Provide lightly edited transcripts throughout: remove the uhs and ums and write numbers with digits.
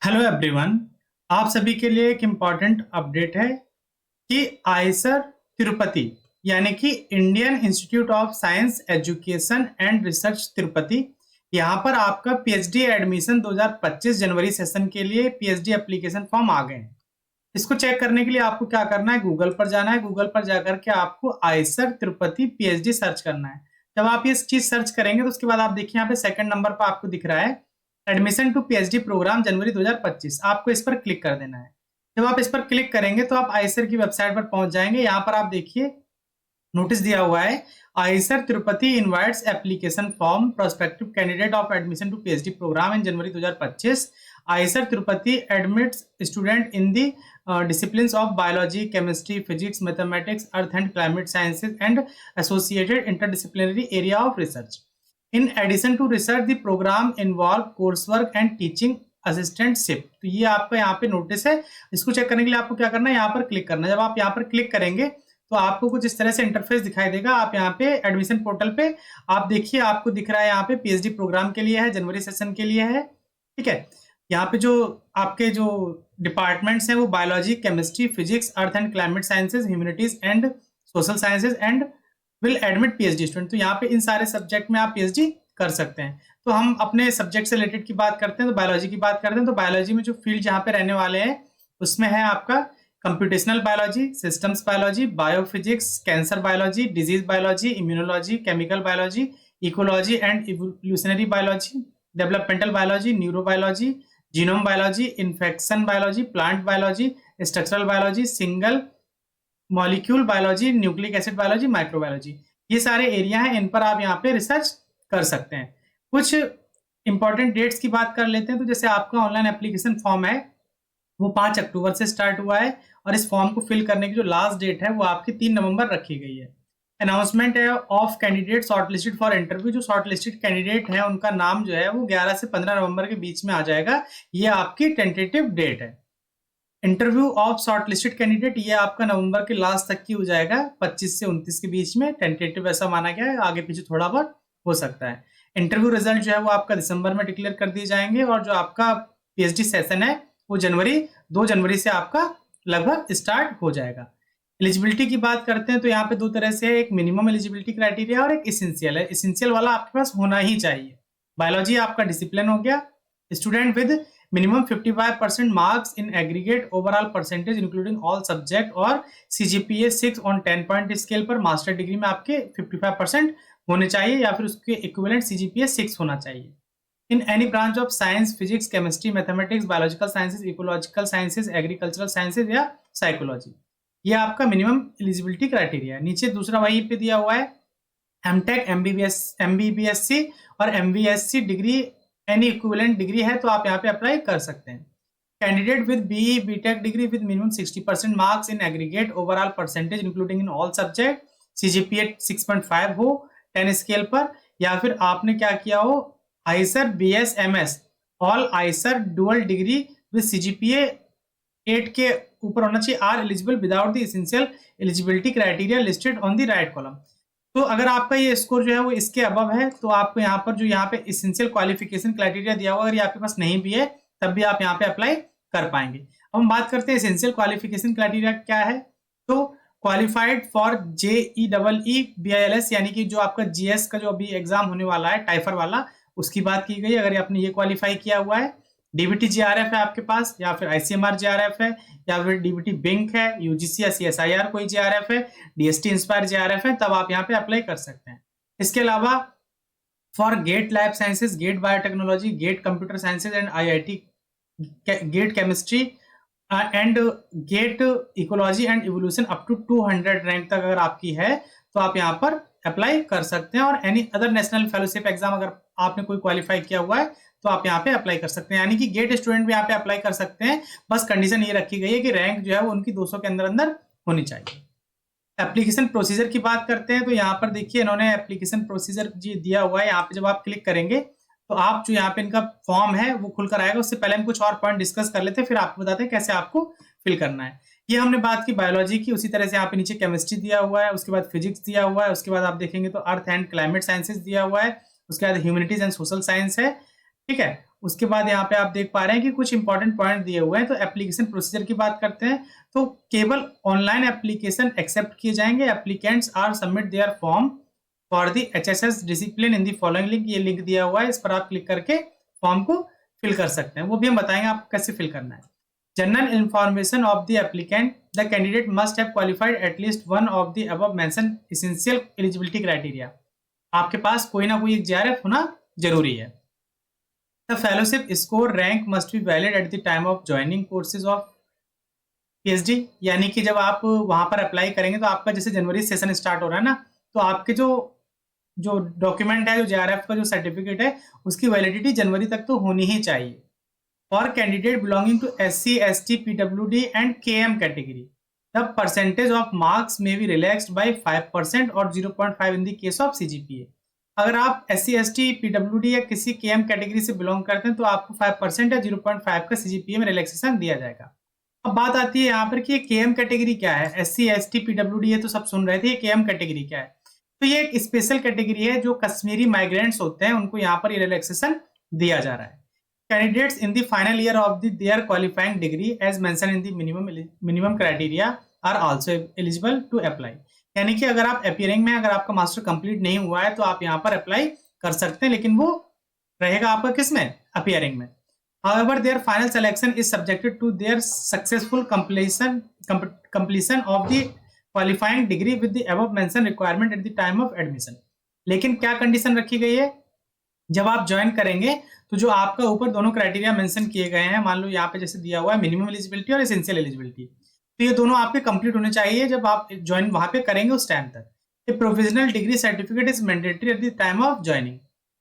Hello everyone. आप सभी के लिए एक इम्पॉर्टेंट अपडेट है कि आईसर तिरुपति यानी कि Indian institute of science education and research Tirupati, यहाँ पर आपका पीएचडी एडमिशन 2025 जनवरी सेशन के लिए पीएचडी एप्लीकेशन फॉर्म आ गए हैं। इसको चेक करने के लिए आपको क्या करना है, गूगल पर जाना है। गूगल पर जाकर के आपको आईसर तिरुपति पीएचडी सर्च करना है। जब आप ये चीज सर्च करेंगे तो उसके बाद आप देखिए यहाँ पे सेकंड नंबर पर आपको दिख रहा है एडमिशन टू पीएचडी प्रोग्राम जनवरी 2025। आपको इस पर क्लिक कर देना है। जब आप इस पर क्लिक करेंगे तो आप आईसर की वेबसाइट पर पहुंच जाएंगे। यहाँ पर आप देखिए नोटिस दिया हुआ है, IISER Tirupati invites application form prospective candidate of admission to PhD programme in January 2025। IISER Tirupati admits student in the disciplines of biology, chemistry, physics, mathematics, earth and climate sciences and associated interdisciplinary area of research. In addition to research, the program involve coursework and teaching assistantship. तो ये आपका यहाँ पे notice है। इसको check करने के लिए आपको क्या करना है, यहाँ पर क्लिक करना है। जब आप यहाँ पर क्लिक करेंगे तो आपको कुछ इस तरह से इंटरफेस दिखाई देगा। आप यहाँ पे एडमिशन पोर्टल पे आप देखिए, आपको दिख रहा है यहाँ पे पीएचडी प्रोग्राम के लिए है, जनवरी सेशन के लिए है। ठीक है, यहाँ पे जो आपके जो डिपार्टमेंट्स हैं वो biology, chemistry, physics, earth and climate sciences, humanities and social sciences and will admit PhD student. तो यहाँ पे इन सारे सब्जेक्ट में आप पीएचडी कर सकते हैं। तो हम अपने सब्जेक्ट से रिलेटेड की बात करते हैं, तो बायोलॉजी की बात करते हैं। तो बायोलॉजी में जो फील्ड जहाँ पे रहने वाले हैं उसमें है आपका computational biology, systems biology, biophysics, cancer biology, disease biology, immunology, chemical biology, ecology and evolutionary biology, developmental biology, neurobiology, genome biology, infection biology, plant biology, structural biology, single molecule biology, nucleic acid biology, microbiology, ये सारे area हैं। इन पर आप यहाँ पे research कर सकते हैं। कुछ इंपॉर्टेंट डेट्स की बात कर लेते हैं। तो जैसे आपका ऑनलाइन एप्लीकेशन फॉर्म है वो 5 अक्टूबर से स्टार्ट हुआ है और इस फॉर्म को फिल करने की जो लास्ट डेट है वो आपकी 3 नवंबर रखी गई है। अनाउंसमेंट है of candidate shortlisted for interview. जो शॉर्टलिस्टेड कैंडिडेट है उनका नाम जो है वो 11 से 15 नवंबर के बीच में आ जाएगा। ये आपकी टेंटेटिव डेट है। इंटरव्यू ऑफ शॉर्टलिस्टेड कैंडिडेट ये आपका नवंबर के लास्ट तक की हो जाएगा, 25 से 29 के बीच में। टेंटेटिव ऐसा माना गया है, आगे पीछे थोड़ा बहुत हो सकता है। इंटरव्यू रिजल्ट जो है वो आपका दिसंबर में डिक्लेयर कर दिए जाएंगे और जो आपका पीएचडी सेशन है वो 2 जनवरी से आपका लगभग स्टार्ट हो जाएगा। एलिजिबिलिटी की बात करते हैं तो यहाँ पे 2 तरह से है, एक मिनिमम एलिजिबिलिटी क्राइटेरिया और एक इसेंशियल है। इसेंशियल वाला आपके पास होना ही चाहिए। बायोलॉजी आपका डिसिप्लिन हो गया। Student with minimum 55% marks in aggregate overall percentage including all subject और सीजीपीए 6 ऑन 10 पॉइंट स्केल पर मास्टर डिग्री में आपके 55% होने चाहिए या फिर उसके इक्विवेलेंट सीजीपीए 6 होना चाहिए। In any branch of science, physics, chemistry, mathematics, biological sciences, ecological sciences, agricultural sciences या साइकोलॉजी, ये आपका मिनिमम एलिजिबिलिटी क्राइटेरिया है। नीचे दूसरा वही पे दिया हुआ है, एमटेक, एमबीबीएससी और MVSc degree any equivalent degree है तो आप यहाँ पे अप्लाई कर सकते हैं। Candidate with BE BTech degree with minimum 60% marks in aggregate overall percentage including in all subject, CGPA 6.5 हो 10 स्केल पर, या फिर आपने क्या किया हो IISER BSMS all IISER dual degree with CGPA 8 के ऊपर होना चाहिए, are eligible without the essential eligibility criteria listed on the right column. तो अगर आपका ये स्कोर जो है वो इसके अबव है तो आपको यहाँ पर जो यहाँ पे एसेंशियल क्वालिफिकेशन क्राइटेरिया दिया हुआ अगर ये आपके पास नहीं भी है तब भी आप यहाँ पे अप्लाई कर पाएंगे। अब हम बात करते हैं एसेंशियल क्वालिफिकेशन क्राइटेरिया क्या है। तो क्वालिफाइड फॉर JEEE BILS यानी कि जो आपका जीएस का जो अभी एग्जाम होने वाला है टाइफर वाला, उसकी बात की गई। अगर आपने ये क्वालिफाई किया हुआ है, डीबीटी जीआरएफ है आपके पास या फिर आईसीएमआर जीआरएफ है या फिर डीबीटी बैंक है, यूजीसी या सीएसआईआर कोई जीआरएफ है, डीएसटी इंस्पायर जीआरएफ है, तब आप यहाँ पे अप्लाई कर सकते हैं। इसके अलावा for GATE life sciences, GATE biotechnology, GATE computer sciences and IIT, GATE chemistry and GATE ecology and evolution up to 200 rank तक अगर आपकी है तो आप यहाँ पर अप्लाई कर सकते हैं। और any other national fellowship exam अगर आपने कोई क्वालिफाई किया हुआ है तो आप यहाँ पे अप्लाई कर सकते हैं। यानी कि गेट स्टूडेंट भी यहाँ पे अप्लाई कर सकते हैं। बस कंडीशन ये रखी गई है कि रैंक जो है वो उनकी 200 के अंदर अंदर होनी चाहिए। एप्लीकेशन प्रोसीजर की बात करते हैं तो यहाँ पर देखिए इन्होंने एप्लीकेशन प्रोसीजर जी दिया हुआ है। यहाँ पे जब आप क्लिक करेंगे तो आप जो यहाँ पे इनका फॉर्म है वो खुलकर आएगा। उससे पहले हम कुछ और पॉइंट डिस्कस कर लेते हैं, फिर आपको बताते हैं कैसे आपको फिल करना है। ये हमने बात की बायोलॉजी की, उसी तरह से यहाँ पे नीचे केमिस्ट्री दिया हुआ है, उसके बाद फिजिक्स दिया हुआ है, उसके बाद आप देखेंगे तो अर्थ एंड क्लाइमेट साइंसेज दिया हुआ है, उसके बाद ह्यूमैनिटीज एंड सोशल साइंस है। ठीक है, उसके बाद यहाँ पे आप देख पा रहे हैं कि कुछ इंपॉर्टेंट पॉइंट दिए हुए हैं। तो एप्लीकेशन प्रोसीजर की बात करते हैं, तो केवल ऑनलाइन एप्लीकेशन एक्सेप्ट किए जाएंगे। Applicants are submit their form for the HSS discipline in the following link, ये लिंक दिया हुआ है, इस पर आप क्लिक करके फॉर्म को फिल कर सकते हैं। वो भी हम बताएंगे आपको कैसे फिल करना है। General information of the applicant, the candidate must have qualified at least one of the above mention essential eligibility criteria, आपके पास कोई ना कोई एक JRF होना जरूरी है। The fellowship score rank must be valid eight the time of joining courses of PhD, यानी कि जब आप वहां पर अप्लाई करेंगे तो आपका जैसे जनवरी सेशन स्टार्ट हो रहा है ना, तो आपके जो जो डॉक्यूमेंट है, जो JRF का जो सर्टिफिकेट है, उसकी वैलिडिटी जनवरी तक तो होनी ही चाहिए। For candidate belonging to SC, ST, PWD and KM category, the percentage of marks may be relaxed by 5% और 0.5 in the case of CGPA। अगर आप SC, ST, PWD या किसी KM कैटेगरी से बिलोंग करते हैं तो आपको 5% या 0.5 का CGPA में रिलैक्सेशन दिया जाएगा। अब बात आती है यहाँ पर कि KM कैटेगरी क्या है। SC, ST, PWD ये तो सब सुन रहे थे, ये KM कैटेगरी क्या है? तो ये एक स्पेशल कैटेगरी है, जो कश्मीरी माइग्रेंट्स होते हैं उनको यहाँ पर ये रिलैक्सेशन दिया जा रहा है। Candidates in the final year of their qualifying degree as mention in the minimum criteria are also eligible to apply, यानी कि अगर आप अपीयरिंग में, अगर आपका मास्टर कंप्लीट नहीं हुआ है तो आप यहाँ पर अप्लाई कर सकते हैं, लेकिन वो रहेगा आपका किसमें, अपीयरिंग में। However, their final selection is subjected to their successful completion of the qualifying degree with the above mentioned requirement at the time of admission। लेकिन क्या कंडीशन रखी गई है, जब आप ज्वाइन करेंगे तो जो आपका ऊपर दोनों क्राइटेरिया मेंशन किए गए हैं, मान लो यहाँ पे जैसे दिया हुआ है मिनिमम एलिजिबिलिटी और एसेंशियल एलिजिबिलिटी, तो ये दोनों आपके कंप्लीट होने चाहिए जब आप ज्वाइन वहां पे करेंगे उस टाइम तक। A provisional degree certificate is mandatory at the time of joining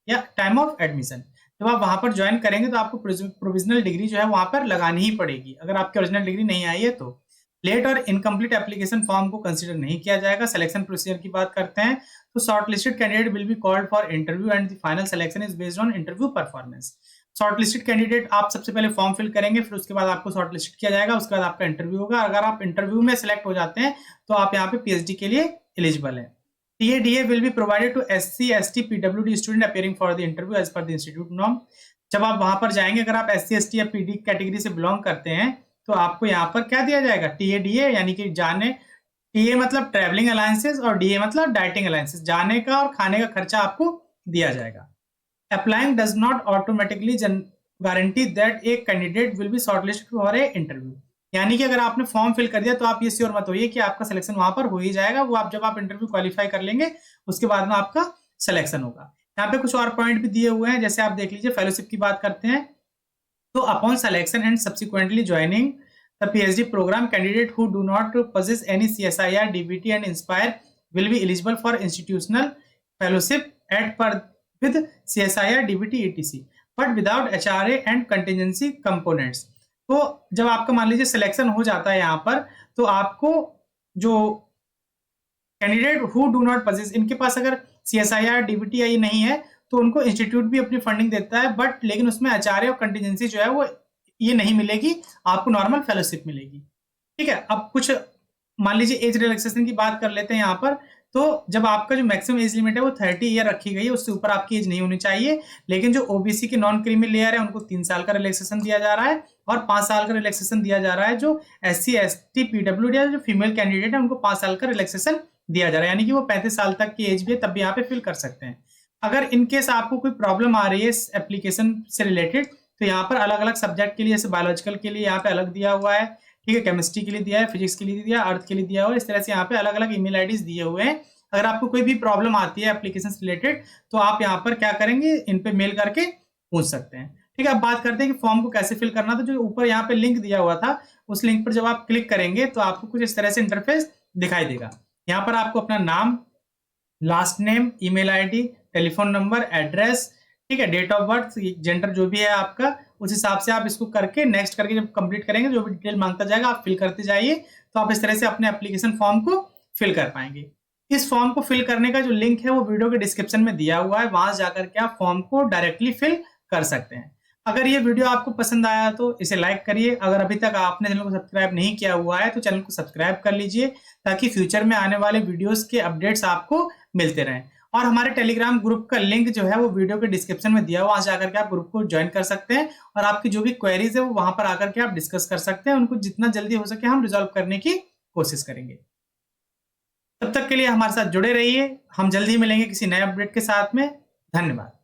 या टाइम ऑफ एडमिशन। जब आप वहां पर ज्वाइन करेंगे तो आपको प्रोविजनल डिग्री जो है वहां पर लगानी ही पड़ेगी, अगर आपकी ओरिजिनल डिग्री नहीं आई है तो। लेट और इनकम्प्लीट एप्लीकेशन फॉर्म को कंसीडर नहीं किया जाएगा। सिलेक्शन प्रोसीजर की बात करते हैं, तो shortlisted candidate will be called for interview and the final selection is based on interview performance. Shortlisted candidate, आप सबसे पहले फॉर्म फिल करेंगे, फिर उसके बाद आपको शॉर्टलिस्टेड किया जाएगा, उसके बाद आपका इंटरव्यू होगा। अगर आप इंटरव्यू में सिलेक्ट हो जाते हैं तो आप यहाँ पे PhD के लिए एलिजिबल है। TADA will be provided to SC, ST, PWD student appearing for the interview as per the institute norm। जब आप वहां पर जाएंगे, अगर आप SC, ST या PD कैटेगरी से बिलोंग करते हैं तो आपको यहाँ पर क्या दिया जाएगा, TADA, यानी कि जाने, TA मतलब ट्रेवलिंग अलायंसेस और DA मतलब डाइटिंग अलायंसेस, जाने का और खाने का खर्चा आपको दिया जाएगा। Applying does not automatically guarantee that a candidate will be shortlisted for a interview, यानी कि अगर आपने फॉर्म फिल कर दिया तो आप ये श्योर मत होइए कि आपका सिलेक्शन वहां पर हो ही जाएगा। वो आप जब आप इंटरव्यू क्वालिफाई कर लेंगे उसके बाद में आपका सिलेक्शन होगा। यहाँ पे कुछ और पॉइंट भी दिए हुए हैं, जैसे आप देख लीजिए, फेलोशिप की बात करते हैं तो upon selection and subsequently joining the PhD program, candidate who do not possess any CSIR, DBT and Inspire will be eligible for institutional fellowship at per with CSIR, DBT, etc, but without HRA and contingency components। तो जब आपका मान लीजिए selection हो जाता है यहाँ पर, तो आपको जो candidate who do not possess, इनके पास अगर CSIR, DBT आई नहीं है तो उनको इंस्टीट्यूट भी अपनी फंडिंग देता है, बट लेकिन उसमें HRA और कंटिजेंसी जो है वो ये नहीं मिलेगी, आपको नॉर्मल फेलोशिप मिलेगी। ठीक है, अब कुछ मान लीजिए एज रिलैक्सेशन की बात कर लेते हैं यहाँ पर। तो जब आपका जो मैक्सिमम एज लिमिट है वो 30 ईयर रखी गई है, उससे ऊपर आपकी एज नहीं होनी चाहिए। लेकिन जो OBC के नॉन क्रीमी लेयर है उनको 3 साल का रिलैक्सेशन दिया जा रहा है और 5 साल का रिलैक्सेशन दिया जा रहा है। जो SC, ST, PWD जो फीमेल कैंडिडेट है उनको 5 साल का रिलैक्सेशन दिया जा रहा है, यानी कि वो 35 साल तक की एज भी है, तब भी यहाँ पे फिल कर सकते हैं। अगर इनकेस आपको कोई प्रॉब्लम आ रही है इस एप्लीकेशन से रिलेटेड, तो यहाँ पर अलग अलग सब्जेक्ट के लिए, जैसे बायोलॉजिकल के लिए यहाँ पे अलग दिया हुआ है, ठीक है, केमिस्ट्री के लिए दिया है, फिजिक्स के लिए दिया, अर्थ के लिए दिया हुआ है, इस तरह से यहाँ पे अलग अलग ईमेल आईडीज दिए हुए हैं। अगर आपको कोई भी प्रॉब्लम आती है एप्लीकेशन से रिलेटेड तो आप यहाँ पर क्या करेंगे, इन पे मेल करके पूछ सकते हैं। ठीक है, अब बात करते हैं कि फॉर्म को कैसे फिल करना। तो जो ऊपर यहाँ पे लिंक दिया हुआ था, उस लिंक पर जब आप क्लिक करेंगे तो आपको कुछ इस तरह से इंटरफेस दिखाई देगा। यहाँ पर आपको अपना नाम, last name, email ID, telephone number, address, ठीक है, डेट ऑफ बर्थ, जेंडर जो भी है आपका, उस हिसाब से आप इसको करके नेक्स्ट करके जब कंप्लीट करेंगे, जो भी डिटेल मांगता जाएगा आप फिल करते जाइए, तो आप इस तरह से अपने एप्लीकेशन फॉर्म को फिल कर पाएंगे। इस फॉर्म को फिल करने का जो लिंक है वो वीडियो के डिस्क्रिप्शन में दिया हुआ है, वहां जाकर के आप फॉर्म को डायरेक्टली फिल कर सकते हैं। अगर ये वीडियो आपको पसंद आया तो इसे लाइक करिए। अगर अभी तक आपने चैनल को सब्सक्राइब नहीं किया हुआ है तो चैनल को सब्सक्राइब कर लीजिए, ताकि फ्यूचर में आने वाले वीडियोस के अपडेट्स आपको मिलते रहें। और हमारे टेलीग्राम ग्रुप का लिंक जो है वो वीडियो के डिस्क्रिप्शन में दिया हुआ, वहां से आकर के आप ग्रुप को ज्वाइन कर सकते हैं और आपकी जो भी क्वेरीज है वो वहां पर आकर के आप डिस्कस कर सकते हैं। उनको जितना जल्दी हो सके हम रिजॉल्व करने की कोशिश करेंगे। तब तक के लिए हमारे साथ जुड़े रहिए, हम जल्दी मिलेंगे किसी नए अपडेट के साथ में। धन्यवाद।